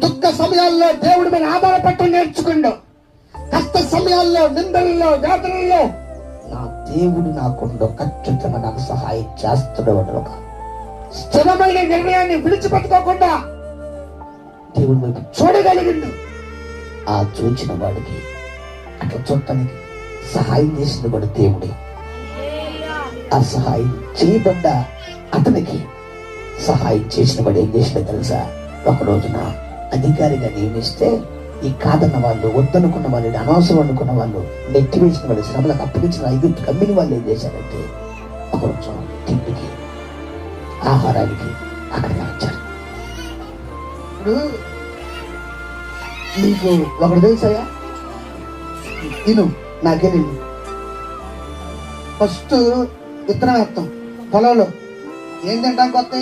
దుఃఖ సమయాల్లో దేవుడి మీద ఆధారపడటం నేర్చుకుండు. కష్ట సమయాల్లో, నిందల్లో, వేదనల్లో నా దేవుడు నాకుండో ఖచ్చితంగా నాకు సహాయం చేస్తున్నాడు. ఒక స్థిరమైన నిర్ణయాన్ని విడిచిపెట్టుకోకుండా దేవుడి వైపు చూడగలిగిండు. ఆ చూచిన వాడికి, అట్లా చూడటానికి సహాయం చేసిన వాడు దేవుడే. ఆ సహాయం చేయబడ్డ అతనికి సహాయం చేసిన వాడు ఏం చేసిన తెలుసా? ఒక రోజున అధికారిగా నియమిస్తే ఈ కాదన్న వాళ్ళు, వద్దనుకున్న వాళ్ళు, అనవసరం అనుకున్న వాళ్ళు, నెట్టి వేసిన వాళ్ళు, శ్రమలకు అప్పగించిన ఐగుప్తు కమ్మిన వాళ్ళు ఏం చేశారంటే ఒకరోజు తిండికి, ఆహారానికి అక్కడికి వచ్చారు. ఇప్పుడు నీకు ఒకటి తెలుసాయా? నేను నాకే నేను ఫస్ట్ విత్తనం వేస్తాం పొలంలో. ఏం తింటాం కొత్త